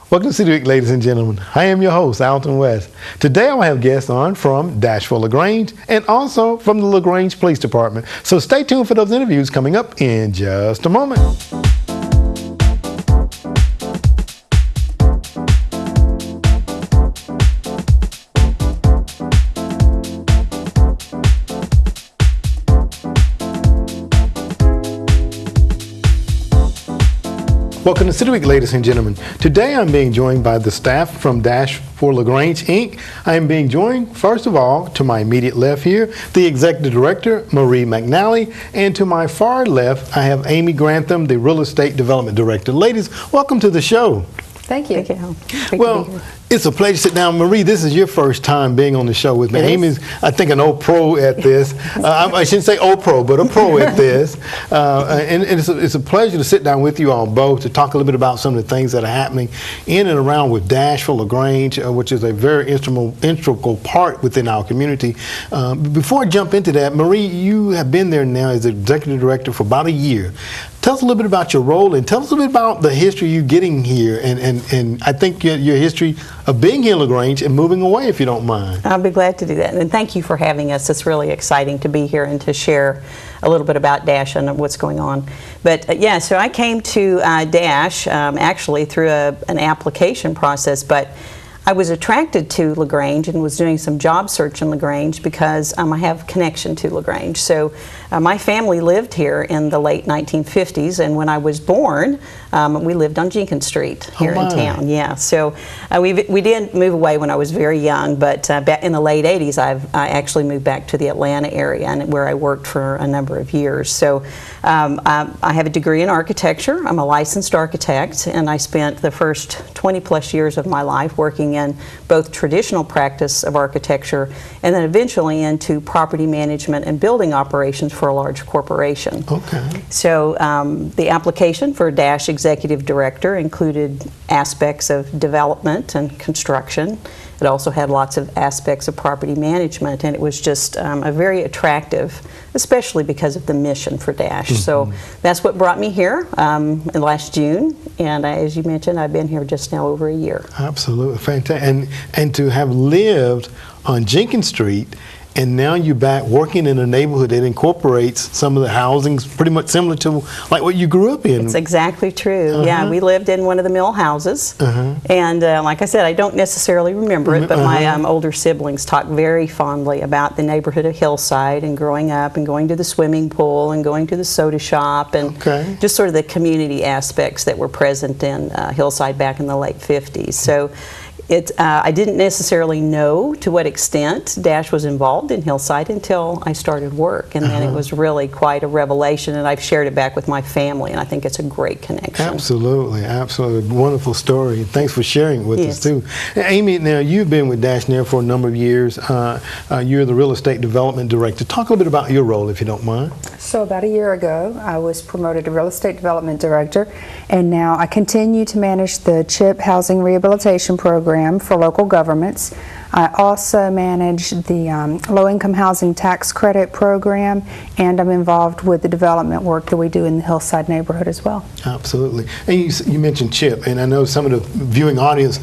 Welcome to City Week, ladies and gentlemen. I am your host, Alton West. Today I'll have guests on from Dashville LaGrange and also from the LaGrange Police Department. So stay tuned for those interviews coming up in just a moment. Welcome to City Week, ladies and gentlemen. Today I'm being joined by the staff from Dash for LaGrange, Inc. I am being joined, first of all, to my immediate left here, the Executive Director, Marie McNally, and to my far left, I have Amy Grantham, the Real Estate Development Director. Ladies, welcome to the show. Thank you. Thank you. Well, it's a pleasure to sit down. Marie, this is your first time being on the show with me. Amy's, I think, an old pro at this. I shouldn't say old pro, but a pro at this. And it's a pleasure to sit down with you all both to talk a little bit about some of the things that are happening in and around with Dashville LaGrange, which is a very integral part within our community. Before I jump into that, Marie, you have been there now as Executive Director for about a year. Tell us a little bit about your role and tell us a little bit about the history of you getting here and I think your history of being here in LaGrange and moving away, if you don't mind. I'll be glad to do that. And thank you for having us. It's really exciting to be here and to share a little bit about Dash and what's going on. But yeah, so I came to Dash actually through an application process, but I was attracted to LaGrange and was doing some job search in LaGrange because I have connection to LaGrange. So my family lived here in the late 1950s, and when I was born, we lived on Jenkins Street here in town. Yeah, so we did move away when I was very young, but back in the late 80s, I actually moved back to the Atlanta area, and where I worked for a number of years. So I have a degree in architecture. I'm a licensed architect, and I spent the first 20 plus years of my life working in both traditional practice of architecture and then eventually into property management and building operations for a large corporation. Okay. So the application for Dash Executive Director included aspects of development and construction. It also had lots of aspects of property management, and it was just a very attractive, especially because of the mission for Dash. Mm-hmm. So that's what brought me here last June, and as you mentioned, I've been here just now over a year. Absolutely, fantastic. And to have lived on Jenkins Street, and now you're back working in a neighborhood that incorporates some of the housings pretty much similar to like what you grew up in. It's exactly true. Yeah, we lived in one of the mill houses. And like I said, I don't necessarily remember it, but my older siblings talk very fondly about the neighborhood of Hillside and growing up and going to the swimming pool and going to the soda shop and just sort of the community aspects that were present in Hillside back in the late 50s. So I didn't necessarily know to what extent Dash was involved in Hillside until I started work, and then it was really quite a revelation, and I've shared it back with my family, and I think it's a great connection. Absolutely, absolutely. Wonderful story. Thanks for sharing it with us, too. Amy, now you've been with Dash now for a number of years. You're the Real Estate Development Director. Talk a little bit about your role, if you don't mind. So about a year ago, I was promoted to Real Estate Development Director, and now I continue to manage the CHIP Housing Rehabilitation Program for local governments. I also manage the Low-Income Housing Tax Credit Program, and I'm involved with the development work that we do in the Hillside neighborhood as well. Absolutely. And you mentioned CHIP, and I know some of the viewing audience,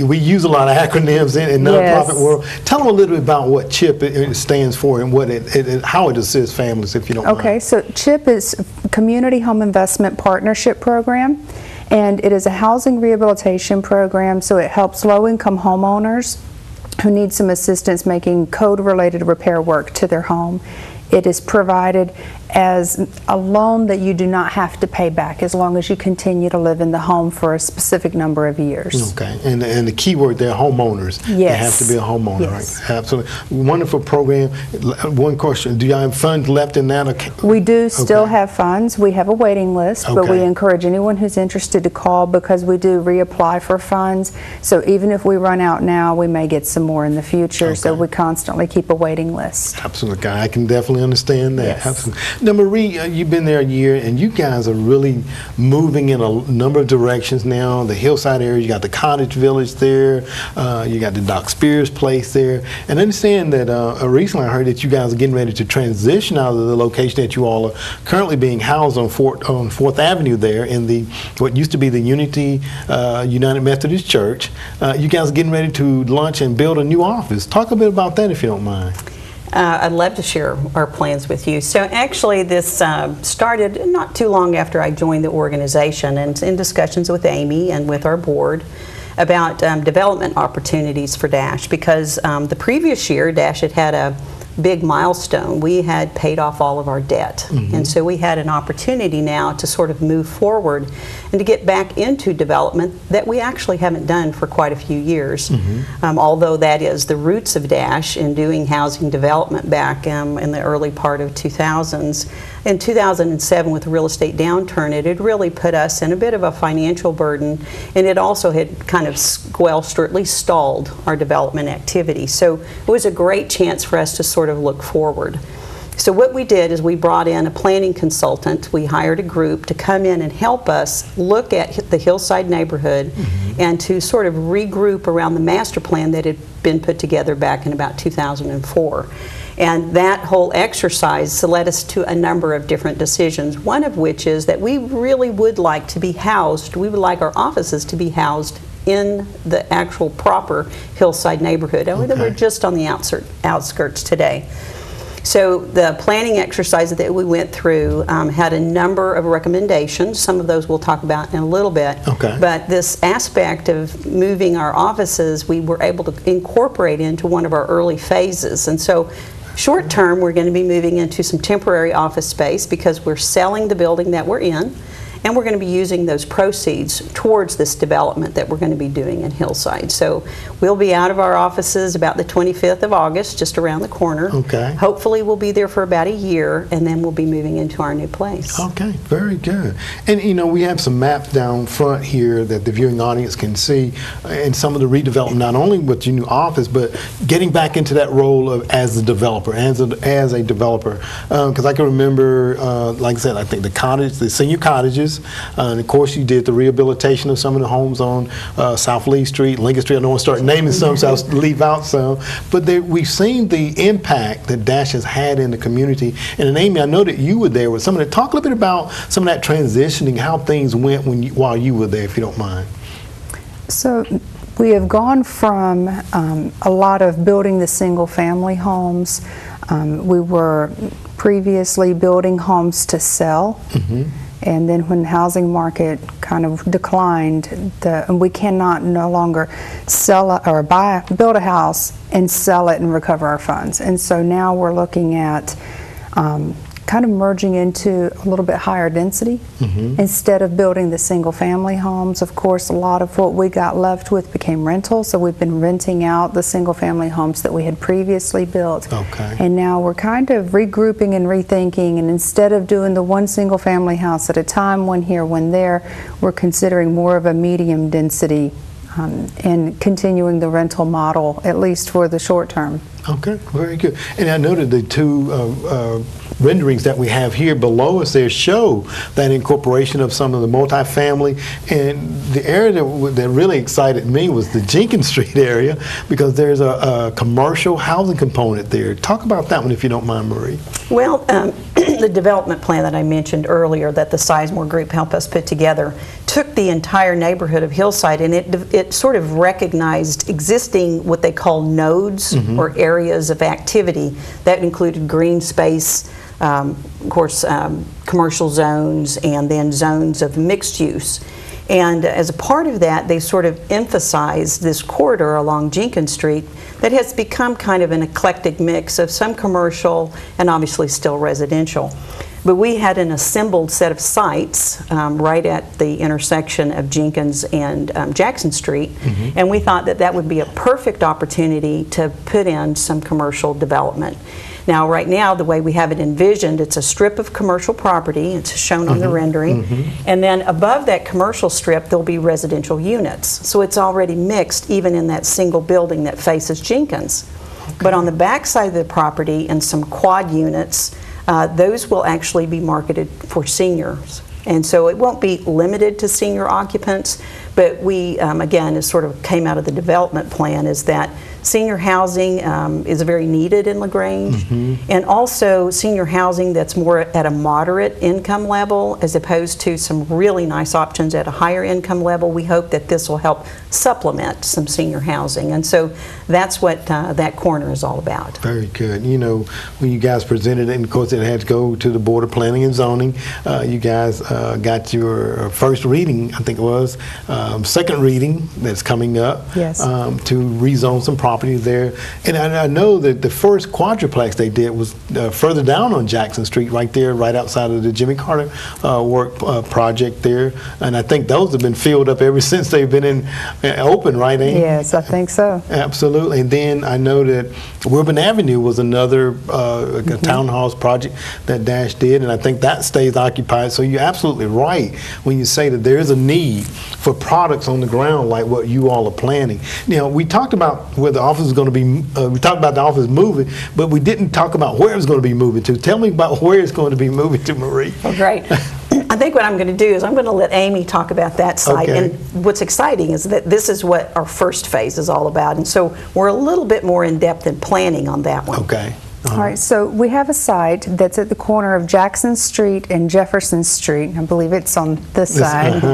we use a lot of acronyms in the nonprofit world. Tell them a little bit about what CHIP stands for and what how it assists families, if you don't mind. Okay, so CHIP is Community Home Investment Partnership Program, and it is a housing rehabilitation program, so it helps low-income homeowners who need some assistance making code-related repair work to their home. It is provided as a loan that you do not have to pay back as long as you continue to live in the home for a specific number of years. Okay, and the key word there, homeowners. Yes. They have to be a homeowner, right? Absolutely. Wonderful program. One question, do you have funds left in that? We do still have funds. We have a waiting list, but we encourage anyone who's interested to call because we do reapply for funds. So even if we run out now, we may get some more in the future, so we constantly keep a waiting list. Absolutely, I can definitely understand that. Yes. Absolutely. Now, Marie, you've been there a year, and you guys are really moving in a number of directions now. The hillside area, you got the cottage village there, you got the Doc Spears place there, and I understand that recently I heard that you guys are getting ready to transition out of the location that you all are currently being housed on 4th Avenue there in the what used to be the Unity United Methodist Church. You guys are getting ready to launch and build a new office. Talk a bit about that if you don't mind. I'd love to share our plans with you. So actually this started not too long after I joined the organization, and in discussions with Amy and with our board about development opportunities for Dash, because the previous year Dash had a big milestone. We had paid off all of our debt, and so we had an opportunity now to sort of move forward and to get back into development that we actually haven't done for quite a few years. Although that is the roots of Dash in doing housing development back in the early part of 2000s. In 2007, with the real estate downturn, it had really put us in a bit of a financial burden, and it also had kind of squelched or at least stalled our development activity. So it was a great chance for us to sort of look forward. So what we did is we brought in a planning consultant. We hired a group to come in and help us look at the hillside neighborhood and to sort of regroup around the master plan that had been put together back in about 2004. And that whole exercise led us to a number of different decisions, one of which is that we really would like to be housed, we would like our offices to be housed in the actual proper hillside neighborhood. Okay. We're just on the outskirts today. So the planning exercise that we went through had a number of recommendations. Some of those we'll talk about in a little bit. Okay. But this aspect of moving our offices, we were able to incorporate into one of our early phases. And so short term, we're going to be moving into some temporary office space because we're selling the building that we're in, and we're going to be using those proceeds towards this development that we're going to be doing in Hillside. So we'll be out of our offices about the 25th of August, just around the corner. Okay. Hopefully we'll be there for about a year, and then we'll be moving into our new place. Okay, very good. And you know, we have some maps down front here that the viewing audience can see, and some of the redevelopment, not only with your new office, but getting back into that role of as a developer, as a developer. Because I can remember, like I said, I think the senior cottages, and of course you did the rehabilitation of some of the homes on South Lee Street, Lincoln Street. I don't want to start naming some, so I'll leave out some. But we've seen the impact that Dash has had in the community. And Amy, I know that you were there with some of that. Talk a little bit about some of that transitioning, how things went while you were there, if you don't mind. So we have gone from a lot of building the single-family homes. We were previously building homes to sell. And then when the housing market kind of declined, we cannot no longer sell or build a house and sell it and recover our funds. And so now we're looking at kind of merging into a little bit higher density instead of building the single family homes. Of course, a lot of what we got left with became rentals, so we've been renting out the single family homes that we had previously built. Okay. And now we're kind of regrouping and rethinking, and instead of doing the one single family house at a time, one here, one there, we're considering more of a medium density and continuing the rental model, at least for the short term. Okay, very good. And I noted the two renderings that we have here below us there show that incorporation of some of the multifamily. And the area that really excited me was the Jenkins Street area, because there's a commercial housing component there. Talk about that one if you don't mind, Marie. Well, the development plan that I mentioned earlier that the Sizemore Group helped us put together took the entire neighborhood of Hillside, and it sort of recognized existing what they call nodes or areas of activity that included green space, of course, commercial zones, and then zones of mixed use. And as a part of that, they sort of emphasized this corridor along Jenkins Street that has become kind of an eclectic mix of some commercial and obviously still residential. But we had an assembled set of sites right at the intersection of Jenkins and Jackson Street, and we thought that that would be a perfect opportunity to put in some commercial development. Now, right now, the way we have it envisioned, it's a strip of commercial property. It's shown on the rendering. And then above that commercial strip, there'll be residential units. So it's already mixed, even in that single building that faces Jenkins. But on the back side of the property, in some quad units, those will actually be marketed for seniors. And so it won't be limited to senior occupants, but we, again, it sort of came out of the development plan, is that senior housing is very needed in LaGrange, and also senior housing that's more at a moderate income level as opposed to some really nice options at a higher income level. We hope that this will help supplement some senior housing, and so that's what that corner is all about. Very good. You know, when you guys presented it, and of course it had to go to the Board of Planning and Zoning, you guys got your first reading, I think it was, second reading that's coming up, Yes. To rezone some properties there. And I know that the first quadruplex they did was further down on Jackson Street, right there, right outside of the Jimmy Carter work project there. And I think those have been filled up ever since they've been in open, right, Amy? Yes, I think so. Absolutely. And then I know that Woburn Avenue was another townhouse project that Dash did, and I think that stays occupied. So you're absolutely right when you say that there is a need for products on the ground like what you all are planning. Now, we talked about where the office is going to be, we talked about the office moving, but we didn't talk about where it's going to be moving to. Tell me about where it's going to be moving to, Marie. Oh, great. I think what I'm going to do is I'm going to let Amy talk about that site. Okay. And what's exciting is that this is what our first phase is all about. And so we're a little bit more in depth in planning on that one. Okay. All right, so we have a site that's at the corner of Jackson Street and Jefferson Street. I believe it's on this side.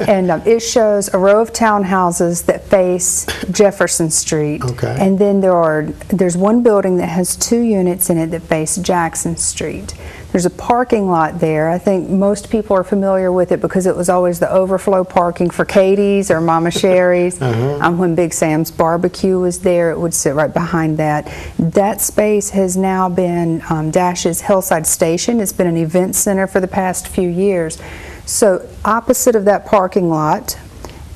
And it shows a row of townhouses that face Jefferson Street. Okay. And then there's one building that has 2 units in it that face Jackson Street. There's a parking lot there. I think most people are familiar with it because it was always the overflow parking for Katie's or Mama Sherry's. When Big Sam's Barbecue was there, it would sit right behind that. That space has now been Dash's Hillside Station. It's been an event center for the past few years. So opposite of that parking lot,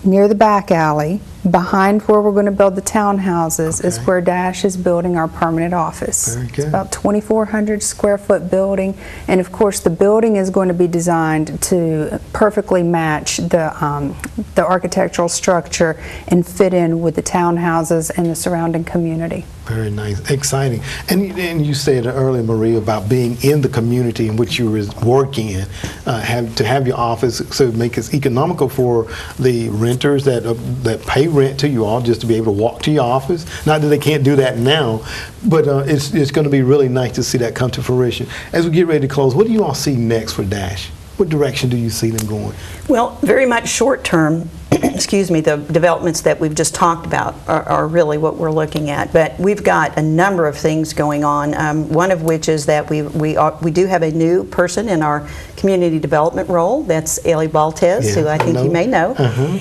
near the back alley, behind where we're going to build the townhouses, is where Dash is building our permanent office. Very good. It's about 2,400 square foot building, and of course the building is going to be designed to perfectly match the architectural structure and fit in with the townhouses and the surrounding community. Very nice, exciting. And you said earlier, Marie, about being in the community in which you were working in, to have your office, so make it economical for the renters that pay rent to you all, just to be able to walk to your office. Not that they can't do that now, but it's going to be really nice to see that come to fruition. As we get ready to close, what do you all see next for Dash? What direction do you see them going? Well, very much short term, excuse me, the developments that we've just talked about are really what we're looking at. But we've got a number of things going on, one of which is that we do have a new person in our community development role. That's Ellie Baltez, who I think you may know.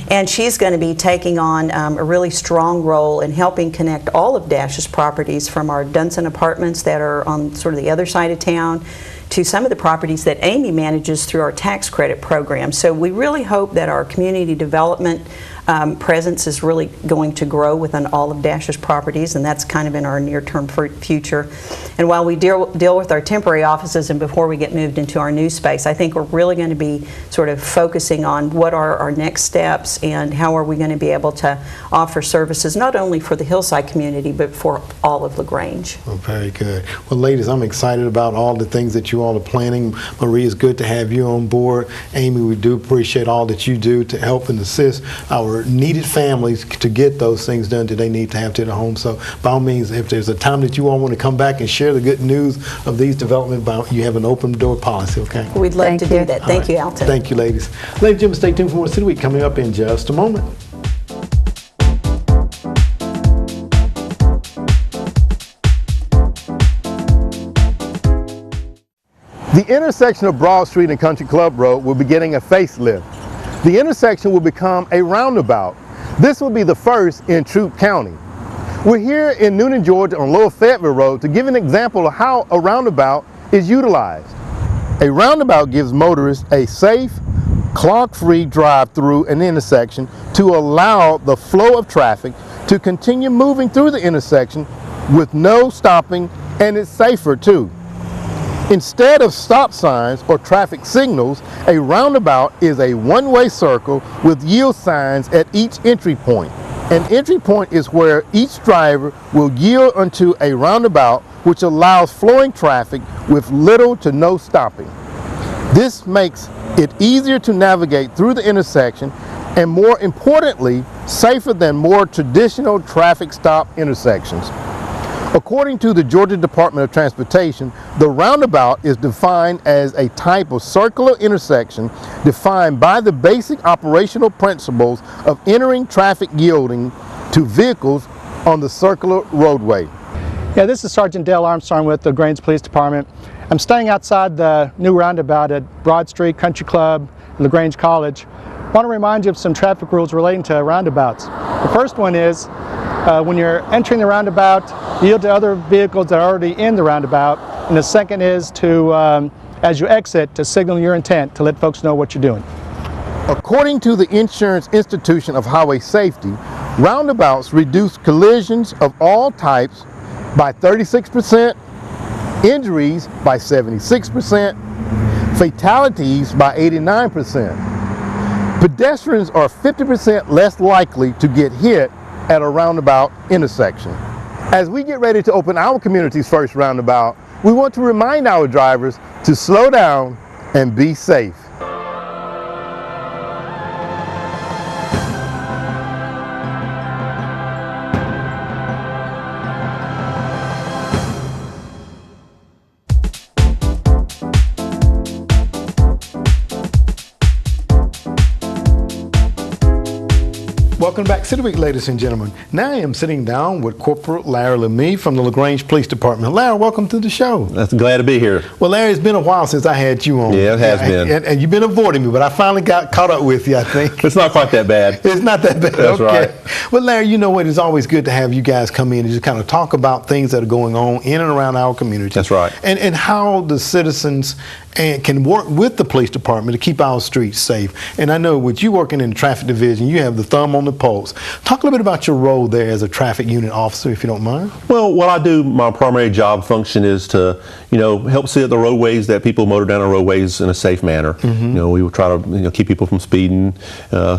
And she's going to be taking on a really strong role in helping connect all of Dash's properties, from our Dunson apartments that are on sort of the other side of town to some of the properties that Amy manages through our tax credit program. So we really hope that our community development presence is really going to grow within all of Dash's properties, and that's kind of in our near-term future. And while we deal with our temporary offices and before we get moved into our new space, I think we're really going to be sort of focusing on what are our next steps and how are we going to be able to offer services not only for the Hillside community but for all of LaGrange. Well, very good. Well, ladies, I'm excited about all the things that you all are planning. Marie, it's good to have you on board. Amy, we do appreciate all that you do to help and assist our needed families to get those things done that they need to have to their home. So by all means, if there's a time that you all want to come back and share the good news of these developments, you have an open door policy, okay? We'd love to do that. Thank you, Alton. Thank you, ladies. Ladies and gentlemen, stay tuned for more City Week coming up in just a moment. The intersection of Broad Street and Country Club Road will be getting a facelift. The intersection will become a roundabout. This will be the first in Troup County. We're here in Newnan, Georgia on Lower Fayetteville Road to give an example of how a roundabout is utilized. A roundabout gives motorists a safe, clog-free drive through an intersection to allow the flow of traffic to continue moving through the intersection with no stopping, and it's safer too. Instead of stop signs or traffic signals, a roundabout is a one-way circle with yield signs at each entry point. An entry point is where each driver will yield onto a roundabout which allows flowing traffic with little to no stopping. This makes it easier to navigate through the intersection and, more importantly, safer than more traditional traffic stop intersections. According to the Georgia Department of Transportation, the roundabout is defined as a type of circular intersection defined by the basic operational principles of entering traffic yielding to vehicles on the circular roadway. Yeah, this is Sergeant Dale Armstrong with the LaGrange Police Department. I'm staying outside the new roundabout at Broad Street Country Club, LaGrange College. I want to remind you of some traffic rules relating to roundabouts. The first one is when you're entering the roundabout, yield to other vehicles that are already in the roundabout. And the second is to, as you exit, to signal your intent to let folks know what you're doing. According to the Insurance Institution of Highway Safety, roundabouts reduce collisions of all types by 36%, injuries by 76%, fatalities by 89%. Pedestrians are 50% less likely to get hit at a roundabout intersection. As we get ready to open our community's first roundabout, we want to remind our drivers to slow down and be safe. Welcome back, City Week, ladies and gentlemen. Now I am sitting down with Corporal Larry Lemie from the LaGrange Police Department. Larry, welcome to the show. That's glad to be here. Well, Larry, it's been a while since I had you on. Yeah, it has been. And you've been avoiding me, but I finally got caught up with you, I think. It's not quite that bad. It's not that bad. That's okay. right. Well, Larry, you know what? It's always good to have you guys come in and just kind of talk about things that are going on in and around our community. That's right. And how the citizens can work with the police department to keep our streets safe. And I know with you working in the traffic division, you have the thumb on the pulse. Talk a little bit about your role there as a traffic unit officer, if you don't mind. Well, what I do, my primary job function is to, help see at the roadways that people motor down the roadways in a safe manner. Mm-hmm. We would try to, keep people from speeding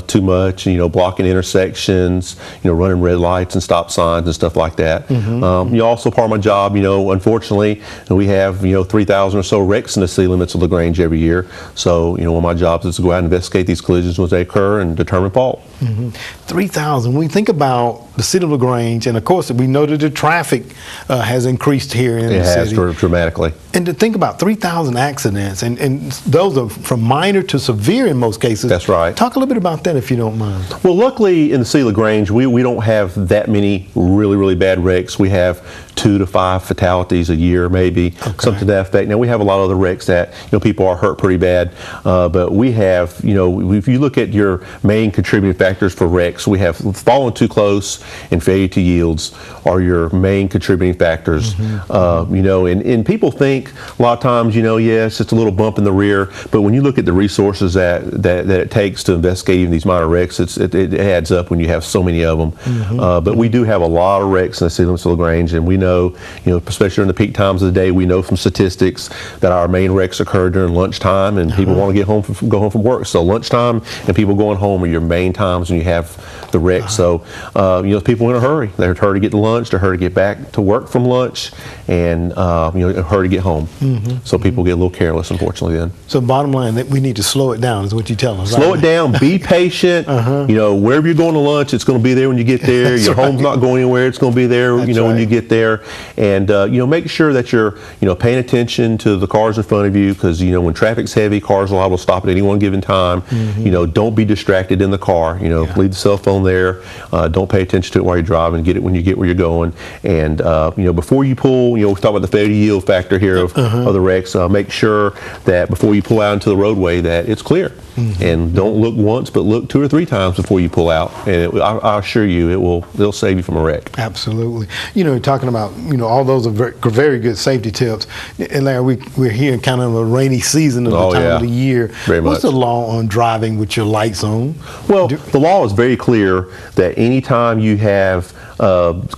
too much, blocking intersections, running red lights and stop signs and stuff like that. Mm-hmm. Also part of my job, unfortunately, we have, 3,000 or so wrecks in the city limits of LaGrange every year. So, one of my jobs is to go out and investigate these collisions when they occur and determine fault. Mm-hmm. 3,000. When we think about the City of LaGrange, and of course we know that the traffic has increased here in the city. It has dramatically. And to think about 3,000 accidents, and those are from minor to severe in most cases. That's right. Talk a little bit about that if you don't mind. Well, luckily in the City of LaGrange, we don't have that many really, really bad wrecks. We have 2 to 5 fatalities a year, maybe, something to that effect. Now, we have a lot of other wrecks that, people are hurt pretty bad, but we have, if you look at your main contributing factors for wrecks, we have falling too close and failure to yields are your main contributing factors. And people think a lot of times, it's just a little bump in the rear, but when you look at the resources that it takes to investigate even these minor wrecks, it adds up when you have so many of them. But we do have a lot of wrecks in the city limits of LaGrange, and we know, especially during the peak times of the day, we know from statistics that our main wrecks occur during lunchtime, and people want to go home from work. So lunchtime and people going home are your main times when you have the wrecks. So people in a hurry. They're in a hurry to get to lunch, they're in a hurry to get back to work from lunch, and in a hurry to get home. So people get a little careless, unfortunately, then. So bottom line, that we need to slow it down is what you tell us. Slow it down, be patient. Wherever you're going to lunch, it's going to be there when you get there. Your home's not going anywhere, it's going to be there when you get there. And make sure that you're paying attention to the cars in front of you, because when traffic's heavy, cars are liable to stop at any one given time. Don't be distracted in the car. Leave the cell phone there. Don't pay attention to it while you're driving. Get it when you get where you're going. And before you pull, we talk about the failure to yield factor here of the wrecks. Make sure that before you pull out into the roadway that it's clear. And don't look once, but look 2 or 3 times before you pull out. And I assure you, it'll save you from a wreck. Absolutely. Talking about all those are very good safety tips. And Larry, we're here in kind of a rainy season of the time of the year. Very much. What's the law on driving with your lights on? Well, the law is very clear that anytime you have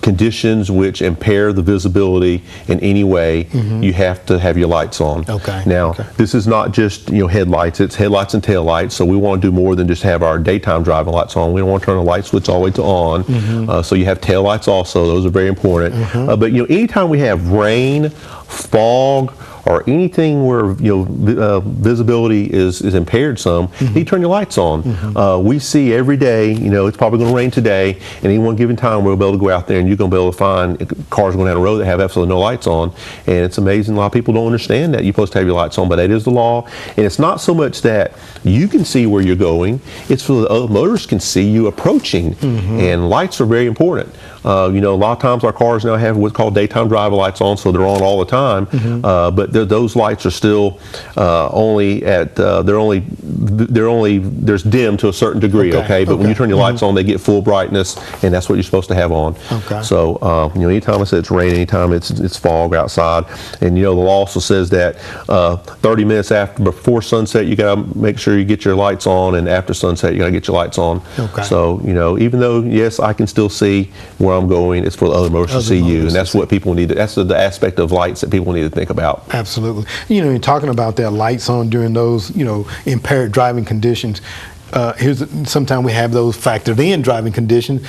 conditions which impair the visibility in any way, you have have to have your lights on. Okay. Now, this is not just headlights; it's headlights and tail lights. So we want to do more than just have our daytime driving lights on. We don't want to turn the light switch all the way to on. So you have tail lights also; those are very important. But anytime we have rain, fog, or anything where visibility is impaired some, you turn your lights on. We see every day, it's probably going to rain today, and any one given time we'll be able to go out there and you're going to be able to find cars going down the road that have absolutely no lights on. And it's amazing, a lot of people don't understand that you're supposed to have your lights on, but that is the law. And it's not so much that you can see where you're going, it's so the other motorists can see you approaching. And lights are very important. A lot of times our cars now have what's called daytime driver lights on, so they're on all the time. But those lights are still only at there's dim to a certain degree. Okay, but when you turn your lights on, they get full brightness, and that's what you're supposed to have on. So anytime I say it's rain, anytime it's fog outside, and the law also says that 30 minutes before sunset you got to make sure you get your lights on, and after sunset you got to get your lights on. So even though yes I can still see where I'm going, it's for the other motorists to see you, and that's what people need. That's the aspect of lights that people need to think about. Absolutely. You're talking about their lights on during those impaired driving conditions. Sometimes we have those factored in driving conditions.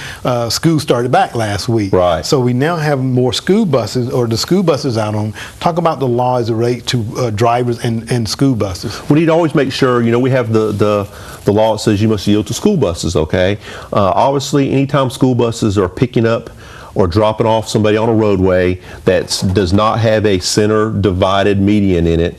School started back last week, right? So we now have more school buses, or the school buses out on. Talk about the law as it relates to drivers and school buses. We need to always make sure we have the law that says you must yield to school buses. Okay, obviously anytime school buses are picking up or dropping off somebody on a roadway that does not have a center divided median in it,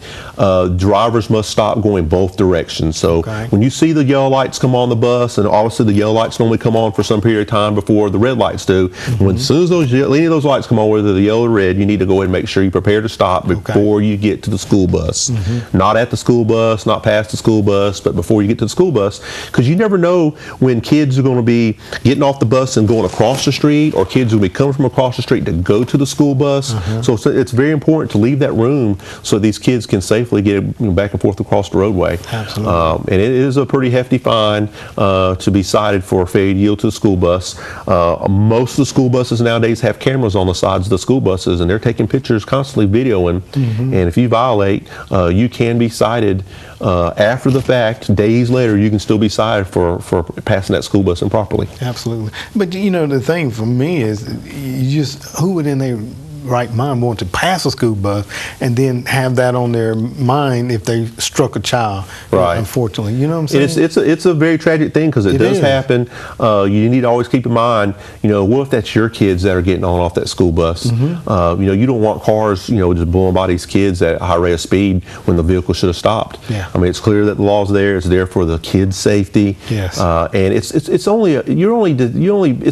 drivers must stop going both directions. So when you see the yellow lights come on the bus, and obviously the yellow lights normally come on for some period of time before the red lights do, as soon as any of those lights come on, whether the yellow or red, you need to go ahead and make sure you prepare to stop before you get to the school bus. Not at the school bus, not past the school bus, but before you get to the school bus, because you never know when kids are going to be getting off the bus and going across the street, or kids will be coming from across the street to go to the school bus. So it's very important to leave that room so these kids can safely get back and forth across the roadway. Absolutely. And it is a pretty hefty fine to be cited for failure to yield to the school bus. Most of the school buses nowadays have cameras on the sides of the school buses, and they're taking pictures, constantly videoing. And if you violate, you can be cited after the fact. Days later, you can still be cited for passing that school bus improperly. Absolutely. But the thing for me is, who would in their right mind want to pass a school bus and then have that on their mind if they struck a child? Unfortunately, you know what I'm saying? It's a very tragic thing, because it does happen. You need to always keep in mind, what if that's your kids that are getting on off that school bus? You don't want cars, just blowing by these kids at a high rate of speed when the vehicle should have stopped. I mean, it's clear that the law's there. It's there for the kids' safety. And it's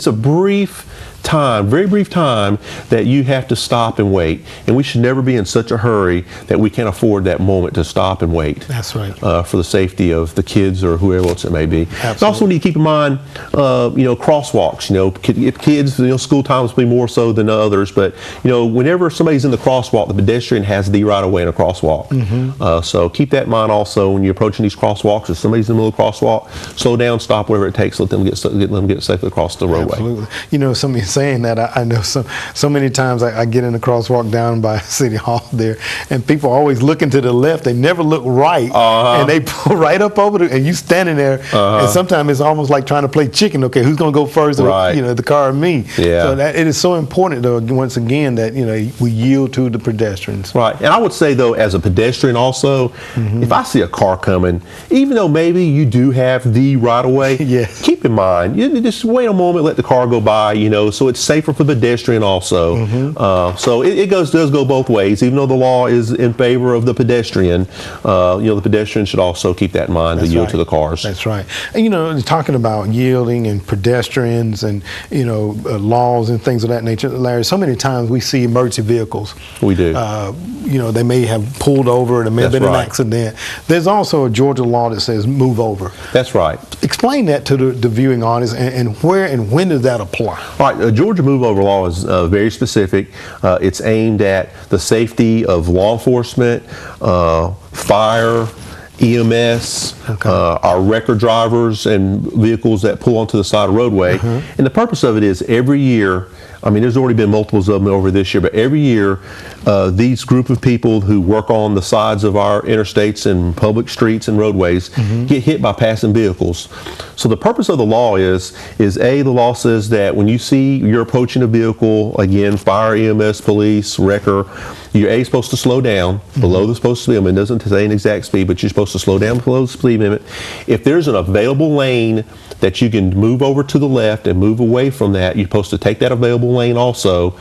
a brief time, very brief time, that you have to stop and wait, and we should never be in such a hurry that we can't afford that moment to stop and wait. That's right. For the safety of the kids or whoever else it may be. Absolutely. Also need to keep in mind, crosswalks. If kids, school times will be more so than others, but whenever somebody's in the crosswalk, the pedestrian has the right of way in a crosswalk. So keep that in mind also when you're approaching these crosswalks. If somebody's in the middle of the crosswalk, slow down, stop, whatever it takes. Let them get safely across the roadway. Absolutely. Somebody saying that, I know so many times I get in the crosswalk down by City Hall there, and people are always looking to the left. They never look right, and they pull right up over and you standing there, and sometimes it's almost like trying to play chicken. Okay, who's going to go first? The car or me? So it is so important, though, once again, that we yield to the pedestrians. Right. And I would say, though, as a pedestrian also, if I see a car coming, even though maybe you do have the right of way, keep in mind, you just wait a moment, let the car go by, so it's safer for the pedestrian also. So it does go both ways. Even though the law is in favor of the pedestrian, the pedestrian should also keep that in mind to yield to the cars. That's right. And talking about yielding and pedestrians and laws and things of that nature, Larry, so many times we see emergency vehicles. We do. They may have pulled over, there may have been an accident. There's also a Georgia law that says move over. That's right. Explain that to the viewing audience, and where and when does that apply? All right, Georgia move over law is very specific. It's aimed at the safety of law enforcement, fire, EMS, our record drivers and vehicles that pull onto the side of the roadway. And the purpose of it is every year I mean, there's already been multiples of them over this year, but every year, these group of people who work on the sides of our interstates and public streets and roadways get hit by passing vehicles. So the purpose of the law is A, the law says that when you see you're approaching a vehicle, again, fire, EMS, police, wrecker, you're A, supposed to slow down below the supposed speed limit. It doesn't say an exact speed, but you're supposed to slow down below the speed limit. If there's an available lane that you can move over to the left and move away from that, you're supposed to take that available lane also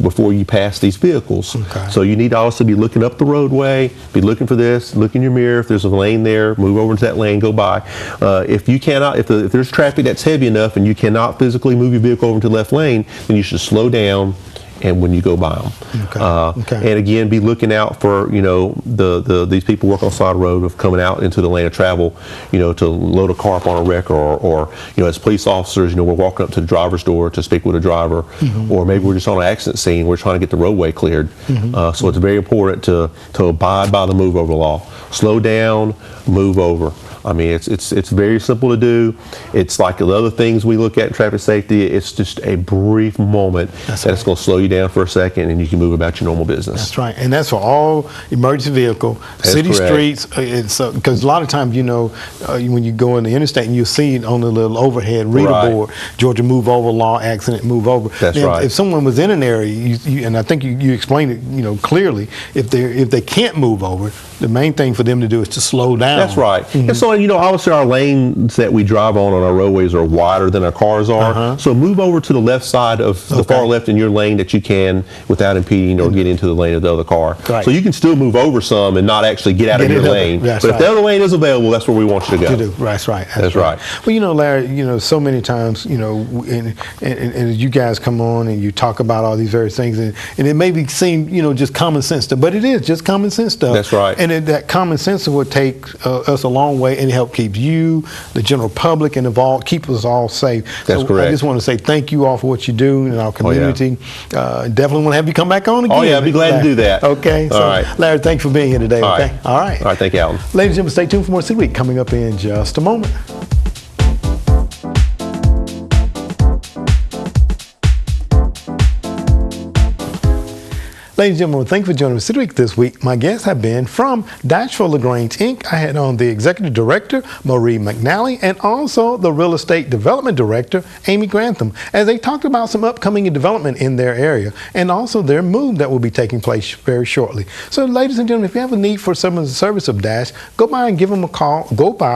before you pass these vehicles. Okay. So you need to also be looking up the roadway, be looking for this, look in your mirror. If there's a lane there, move over into that lane, go by. If you cannot, if there's traffic that's heavy enough and you cannot physically move your vehicle over into the left lane, then you should slow down and when you go by them. Okay. And again, be looking out for, you know, these people work on the side of the road of coming out into the lane of travel, you know, to load a car up on a wreck, or you know, as police officers, you know, we're walking up to the driver's door to speak with a driver, or maybe we're just on an accident scene, we're trying to get the roadway cleared. So it's very important to abide by the move over law. Slow down, move over. I mean, it's very simple to do. It's like the other things we look at in traffic safety. It's just a brief moment it's going to slow you down for a second, and you can move about your normal business. That's right, and that's for all emergency vehicle, city streets. Because a lot of times, you know, when you go in the interstate and you see it on the little overhead reader board, Georgia move over law, accident, move over. That's now, right. If someone was in an area, and I think you explained it, you know, clearly, if they can't move over, the main thing for them to do is to slow down. That's right. And so, you know, obviously our lanes that we drive on our roadways are wider than our cars are. So move over to the left side of the far left in your lane that you can without impeding or get into the lane of the other car. Right. So you can still move over some and not actually get out of your lane. But if the other lane is available, that's where we want you to go. That's right. That's right. Well, you know, Larry, you know, so many times, you know, and you guys come on and you talk about all these various things, and it may seem, you know, just common sense stuff, but it is just common sense stuff. That's right. And that common sense will take us a long way and help keep you, the general public, and keep us all safe. That's correct. I just want to say thank you all for what you do in our community. Definitely want to have you come back on again. Oh yeah, I'd be glad to do that. Okay. All right. Larry, thanks for being here today. All okay. right. All right. All right. Thank you, Alton. Ladies and gentlemen, stay tuned for more City Week coming up in just a moment. Ladies and gentlemen, thank you for joining us City Week this week. My guests have been from Dash for LaGrange, Inc. I had on the Executive Director, Marie McNally, and also the Real Estate Development Director, Amy Grantham, as they talked about some upcoming development in their area and also their move that will be taking place very shortly. So, ladies and gentlemen, if you have a need for some of the service of Dash, go by and give them a call,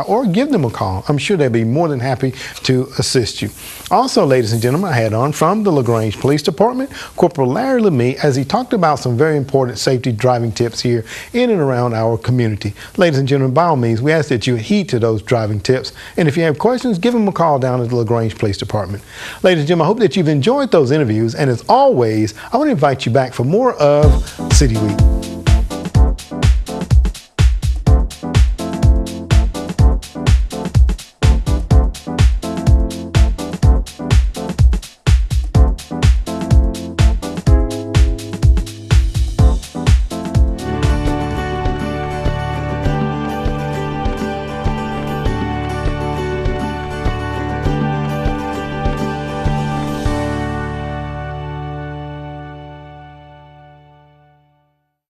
or give them a call. I'm sure they'll be more than happy to assist you. Also, ladies and gentlemen, I had on from the LaGrange Police Department, Corporal Larry Lemie, as he talked about some very important safety driving tips here in and around our community. Ladies and gentlemen, by all means, we ask that you heed to those driving tips. And if you have questions, give them a call down at the LaGrange Police Department. Ladies and gentlemen, I hope that you've enjoyed those interviews. And as always, I want to invite you back for more of City Week.